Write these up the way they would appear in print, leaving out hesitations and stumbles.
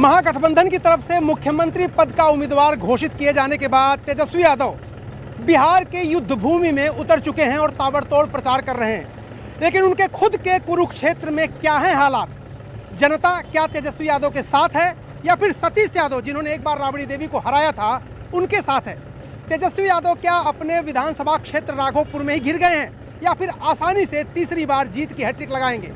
महागठबंधन की तरफ से मुख्यमंत्री पद का उम्मीदवार घोषित किए जाने के बाद तेजस्वी यादव बिहार के युद्ध भूमि में उतर चुके हैं और ताबड़तोड़ प्रचार कर रहे हैं। लेकिन उनके खुद के कुरुक्षेत्र में क्या है हालात? जनता क्या तेजस्वी यादव के साथ है या फिर सतीश यादव जिन्होंने एक बार राबड़ी देवी को हराया था उनके साथ है? तेजस्वी यादव क्या अपने विधानसभा क्षेत्र राघोपुर में ही घिर गए हैं या फिर आसानी से तीसरी बार जीत की हैट्रिक लगाएंगे?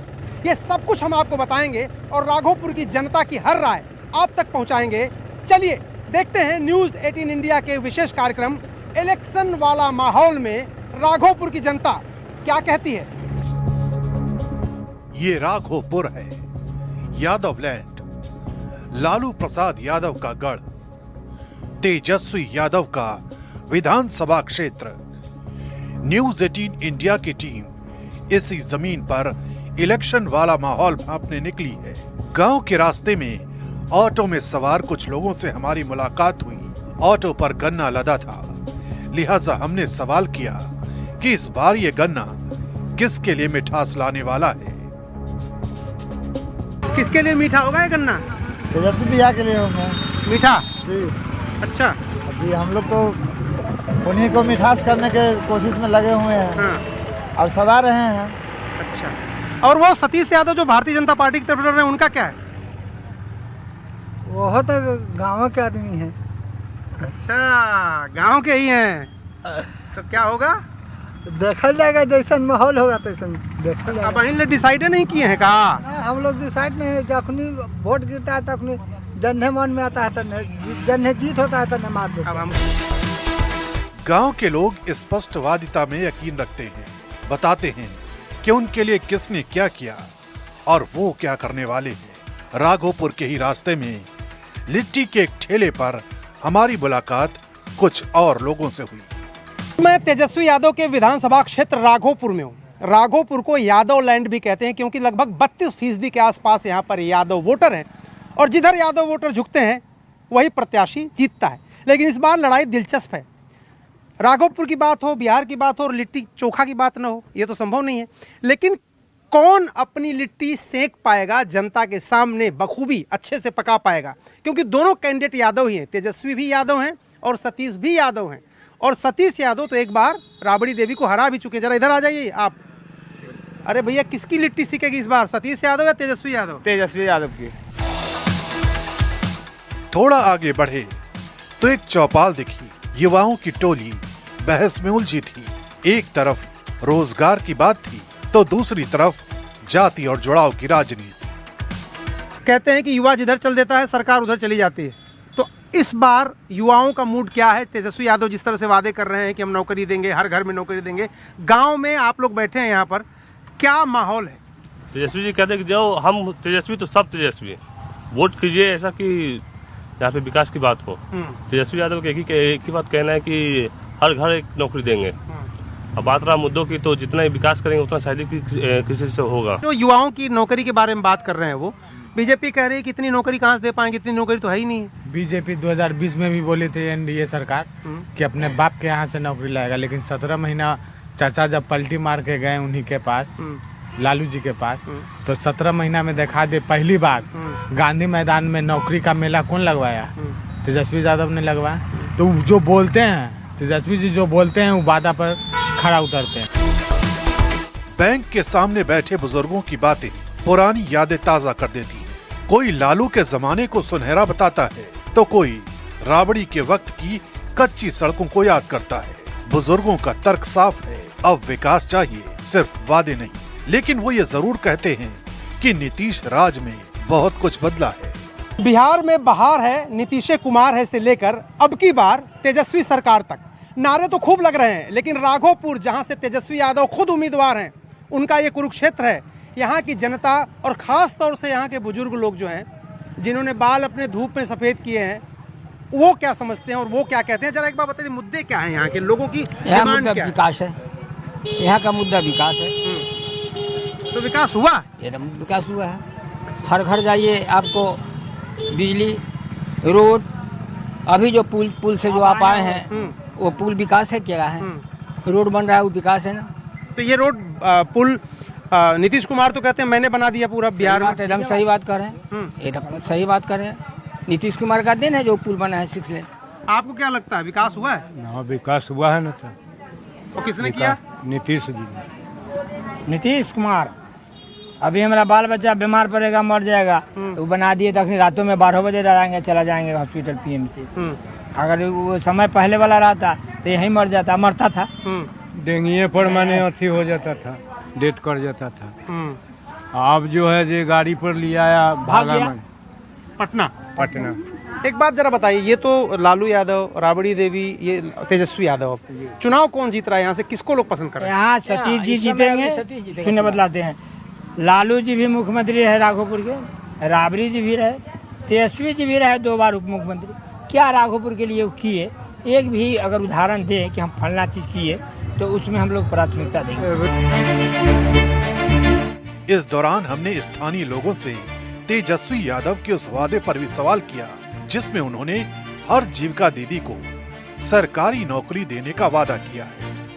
ये सब कुछ हम आपको बताएंगे और राघोपुर की जनता की हर राय आप तक पहुंचाएंगे। चलिए देखते हैं न्यूज़ 18 इंडिया के विशेष कार्यक्रम इलेक्शन वाला माहौल में राघोपुर की जनता क्या कहती है। ये राघोपुर है, यादव लैंड, लालू प्रसाद यादव का गढ़, तेजस्वी यादव का विधानसभा क्षेत्र। न्यूज़ 18 इंडिया की टीम इसी जमीन पर इलेक्शन वाला माहौल भांपने निकली है। गांव के रास्ते में ऑटो में सवार कुछ लोगों से हमारी मुलाकात हुई। ऑटो पर गन्ना लदा था, लिहाजा हमने सवाल किया कि इस बार ये गन्ना किसके लिए मिठास लाने वाला है। किसके लिए मीठा होगा ये गन्ना? तेजस्वी भैया के लिए होंगे। मीठा जी अच्छा जी, हम लोग तो उन्हीं को मिठास करने के कोशिश में लगे हुए हैं। हाँ। और सदा रहे हैं। अच्छा, और वो सतीश यादव जो भारतीय जनता पार्टी की तरफ लड़ रहे हैं उनका क्या है? वो तो गाँव के आदमी हैं। अच्छा, गांव के ही हैं तो क्या होगा? देखा जाएगा, जैसा माहौल होगा तैसा देखा अब अहिन डिसाइड नहीं किए हैं का? हम लोग डिसाइड में जखनी वोट गिरता है तखनी जन्हे मन में आता है तो जन्हे जीत होता है तो मार दो। अब हम गांव के लोग स्पष्टवादिता में यकीन रखते हैं, बताते हैं कि उनके लिए किसने क्या किया और वो क्या करने वाले हैं। राघोपुर के ही रास्ते में लिट्टी के एक ठेले पर हमारी मुलाकात कुछ और लोगों से हुई। मैं तेजस्वी यादव के विधानसभा क्षेत्र राघोपुर में हूँ। राघोपुर को यादव लैंड भी कहते हैं क्योंकि लगभग 32% के आसपास यहाँ पर यादव वोटर हैं और जिधर यादव वोटर झुकते हैं वही प्रत्याशी जीतता है। लेकिन इस बार लड़ाई दिलचस्प है। राघोपुर की बात हो, बिहार की बात हो और लिट्टी चोखा की बात ना हो, ये तो संभव नहीं है। लेकिन कौन अपनी लिट्टी सेक पाएगा, जनता के सामने बखूबी अच्छे से पका पाएगा? क्योंकि दोनों कैंडिडेट यादव ही हैं, तेजस्वी भी यादव हैं और सतीश भी यादव हैं। और सतीश यादव तो एक बार राबड़ी देवी को हरा भी चुके। जरा इधर आ जाइए आप। अरे भैया, किसकी लिट्टी सीखेगी इस बार, सतीश यादव या तेजस्वी यादव? तेजस्वी यादव की। थोड़ा आगे बढ़े तो एक चौपाल दिखी। युवाओं की टोली बहस में उलझी थी। एक तरफ रोजगार की बात थी तो दूसरी तरफ जाति और जुड़ाव की राजनीति। कहते हैं कि युवा जिधर चल देता है सरकार उधर चली जाती है। तो इस बार युवाओं का मूड क्या है? तेजस्वी यादव जिस तरह से वादे कर रहे हैं कि हम नौकरी देंगे, हर घर में नौकरी देंगे, गांव में आप लोग बैठे हैं यहाँ पर, क्या माहौल है? तेजस्वी जी कहते हैं कि जो हम तेजस्वी तो सब तेजस्वी, वोट कीजिए, ऐसा कि यहाँ पे विकास की बात हो। तेजस्वी यादव के एक ही बात कहना है कि हर घर एक नौकरी देंगे। अब बात रहा मुद्दों की, तो जितना ही विकास करेंगे उतना शायद किसी से होगा। जो युवाओं की नौकरी के बारे में बात कर रहे हैं, वो बीजेपी कह रही है कि इतनी नौकरी कहाँ से दे पाएंगे, इतनी नौकरी तो है ही नहीं है। बीजेपी 2020 में भी बोली थी एनडीए सरकार कि अपने बाप के यहाँ से नौकरी लाएगा, लेकिन 17 महीना चाचा जब पलटी मार के गए उन्हीं के पास, लालू जी के पास, तो 17 महीना में दिखा दे पहली बार गांधी मैदान में नौकरी का मेला कौन लगवाया? तेजस्वी यादव ने लगवाया। तो जो बोलते हैं तेजस्वी जी, जो बोलते हैं वो वादा पर खड़ा उतरते हैं। बैंक के सामने बैठे बुजुर्गों की बातें पुरानी यादें ताजा कर देती हैं। कोई लालू के जमाने को सुनहरा बताता है तो कोई राबड़ी के वक्त की कच्ची सड़कों को याद करता है। बुजुर्गों का तर्क साफ है, अब विकास चाहिए, सिर्फ वादे नहीं। लेकिन वो ये जरूर कहते हैं कि नीतीश राज में बहुत कुछ बदला है। बिहार में बहार है, नीतीश कुमार है से लेकर अब की बार तेजस्वी सरकार तक नारे तो खूब लग रहे हैं। लेकिन राघोपुर, जहां से तेजस्वी यादव खुद उम्मीदवार हैं, उनका ये कुरुक्षेत्र है। यहाँ की जनता और खास तौर से यहाँ के बुजुर्ग लोग जो हैं, जिन्होंने बाल अपने धूप में सफेद किए हैं, वो क्या समझते हैं और वो क्या कहते हैं? जरा एक बार बताइए, मुद्दे क्या हैं यहाँ के लोगों की? यहाँ मुद्दा विकास है, यहाँ का मुद्दा विकास है। तो विकास हुआ? एकदम विकास हुआ है। हर घर जाइए, आपको बिजली, रोड, अभी जो पुल से जो आप आए हैं वो पुल विकास है क्या है? रोड बन रहा है, वो विकास है ना। तो ये रोड पुल नीतीश कुमार तो कहते हैं मैंने बना दिया पूरा बिहार में। एकदम सही बात कर रहे हैं, एकदम सही बात कर रहे हैं। नीतीश कुमार का दिन है जो पुल बना है 6 लेन। आपको क्या लगता है विकास हुआ है? हाँ, विकास हुआ है ना था। तो किसने किया? नीतीश जी। नीतीश कुमार। अभी हमारा बाल बच्चा बीमार पड़ेगा, मर जाएगा, तो बना दिए तक रातों में 12 बजे डराएंगे, चला जाएंगे हॉस्पिटल पीएमसी। अगर वो समय पहले वाला रहता तो यही मरता था। डेंगू पर मैंने अथी हो जाता था, डेट कर जाता था। अब जो है जो गाड़ी पर लिया आया भागा गया। में पटना। एक बात जरा बताइए, ये तो लालू यादव, राबड़ी देवी, ये तेजस्वी यादव, चुनाव कौन जीत रहा है यहाँ से? किसको लोग पसंद कर रहे हैं? यहाँ सतीश जी जीतेंगे। सुनने बतलाते हैं, लालू जी भी मुख्यमंत्री रहे राघोपुर के, राबड़ी जी भी रहे, तेजस्वी जी भी रहे 2 बार उप मुख्यमंत्री। क्या राघोपुर के लिए किए? एक भी अगर उदाहरण दे कि हम फलना चीज किए तो उसमें हम लोग प्राथमिकता देंगे। इस दौरान हमने स्थानीय लोगों से तेजस्वी यादव के उस वादे पर भी सवाल किया जिसमें उन्होंने हर जीविका दीदी को सरकारी नौकरी देने का वादा किया है।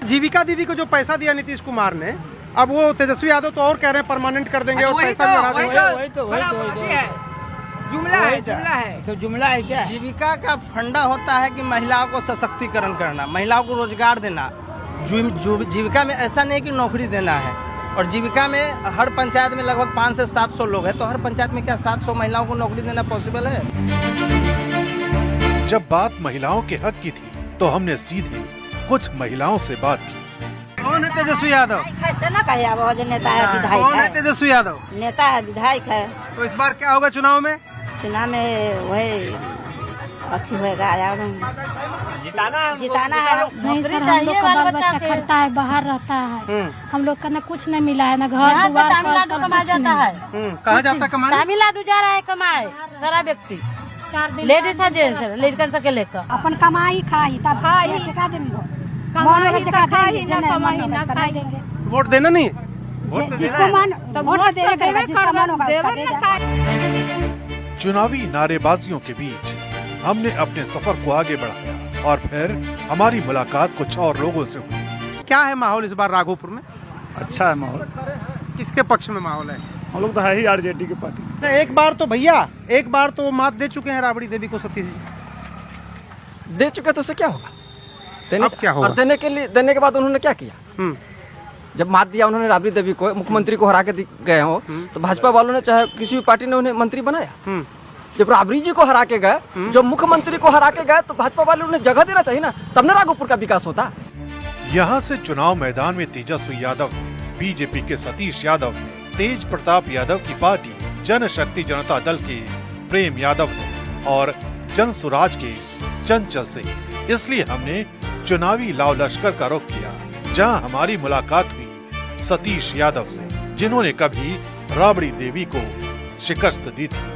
जीविका दीदी को जो पैसा दिया नीतीश कुमार ने, अब वो तेजस्वी यादव तो और कह रहे हैं परमानेंट कर देंगे और पैसा भी बढ़ा देंगे। जुमला है क्या? जीविका का फंडा होता है कि महिलाओं को सशक्तिकरण करना, महिलाओं को रोजगार देना। जीविका में ऐसा नहीं कि नौकरी देना है, और जीविका में हर पंचायत में लगभग 500 से 700 लोग हैं, तो हर पंचायत में क्या 700 महिलाओं को नौकरी देना पॉसिबल है? जब बात महिलाओं के हक की थी तो हमने सीधे कुछ महिलाओं से बात की। कौन है तेजस्वी यादव? नेता है, विधायक कौन है है। तेजस्वी यादव? नेता है, विधायक है। तो इस बार क्या होगा चुनाव में? चुनाव में वही अच्छी होएगा, जिताना है। नहीं सर, हम लोग का बाल बच्चा करता है, बाहर रहता है, हम लोग का न कुछ नहीं मिला है, न घर दुआर तमिलनाडु कमाया जाता है। कहाँ जाता कमाने? तमिलनाडु जा रहा है कमाए सारा व्यक्ति, लेडीज है, जेंट्स है, लेडीज सके लेकर अपन कमाई खाई तब ठेका देंगे, वोट देना नहीं? जिसको मन वोट देगा, जिसका मन होगा उसका देगा। चुनावी नारेबाजियों के बीच हमने अपने सफर को आगे बढ़ाया और फिर हमारी मुलाकात कुछ और लोगों से हुई। क्या है माहौल इस बार राघोपुर में? अच्छा है माहौल। किसके पक्ष में माहौल है? हम लोग तो है ही आरजेडी की पार्टी। एक बार तो भैया, एक बार तो मात दे चुके हैं राबड़ी देवी को सतीश जी। दे चुके तो उससे क्या होगा? अब क्या होगा? और देने के बाद उन्होंने क्या किया? जब मात दिया उन्होंने राबड़ी देवी को, मुख्यमंत्री को हरा के गए हो, तो भाजपा वालों ने चाहे किसी भी पार्टी ने उन्हें मंत्री बनाया। जब राबड़ी जी को हरा के गए, जब मुख्यमंत्री को हरा के गए, तो भाजपा वाले उन्हें जगह देना चाहिए ना, तब न राघोपुर का विकास होता। यहाँ से चुनाव मैदान में तेजस्वी यादव, बीजेपी के सतीश यादव, तेज प्रताप यादव की पार्टी जनशक्ति जनता दल के प्रेम यादव और जन सुराज के चंचल से, इसलिए हमने चुनावी लाव लश्कर का रुख किया, जहां हमारी मुलाकात हुई सतीश यादव से, जिन्होंने कभी राबड़ी देवी को शिकस्त दी थी।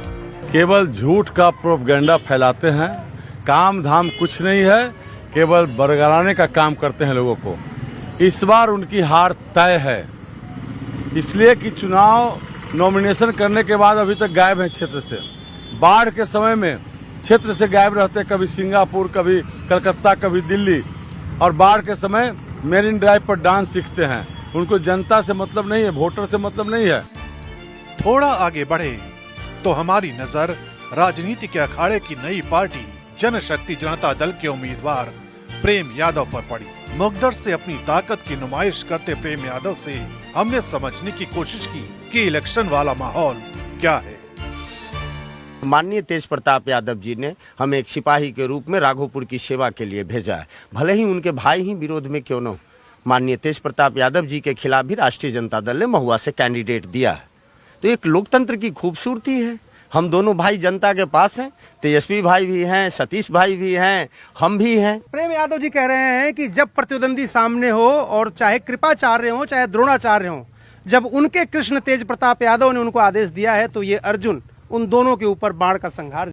केवल झूठ का प्रोपगेंडा फैलाते हैं, काम धाम कुछ नहीं है, केवल बरगलाने का काम करते हैं लोगों को। इस बार उनकी हार तय है, इसलिए कि चुनाव नॉमिनेशन करने के बाद अभी तक गायब है क्षेत्र से। बाढ़ के समय में क्षेत्र से गायब रहते, कभी सिंगापुर, कभी कलकत्ता, कभी दिल्ली, और बाढ़ के समय मेरिन ड्राइव पर डांस सीखते हैं। उनको जनता से मतलब नहीं है, वोटर से मतलब नहीं है। थोड़ा आगे बढ़े तो हमारी नजर राजनीति के अखाड़े की नई पार्टी जनशक्ति जनता दल के उम्मीदवार प्रेम यादव पर पड़ी। मुकद्दर से अपनी ताकत की नुमाइश करते प्रेम यादव से हमने समझने की कोशिश की कि इलेक्शन वाला माहौल क्या है। माननीय तेज प्रताप यादव जी ने हमें एक सिपाही के रूप में राघोपुर की सेवा के लिए भेजा है, भले ही उनके भाई ही विरोध में क्यों न हो। माननीय तेज प्रताप यादव जी के खिलाफ भी राष्ट्रीय जनता दल ने महुआ से कैंडिडेट दिया है, तो एक लोकतंत्र की खूबसूरती है। हम दोनों भाई जनता के पास हैं, तेजस्वी भाई भी हैं, सतीश भाई भी हैं, हम भी हैं। प्रेम यादव जी कह रहे हैं कि जब प्रतिद्वंदी सामने हो, और चाहे कृपाचार्य हो चाहे द्रोणाचार्य हो, जब उनके कृष्ण तेज प्रताप यादव ने उनको आदेश दिया है, तो ये अर्जुन उन दोनों के ऊपर बाण का संहार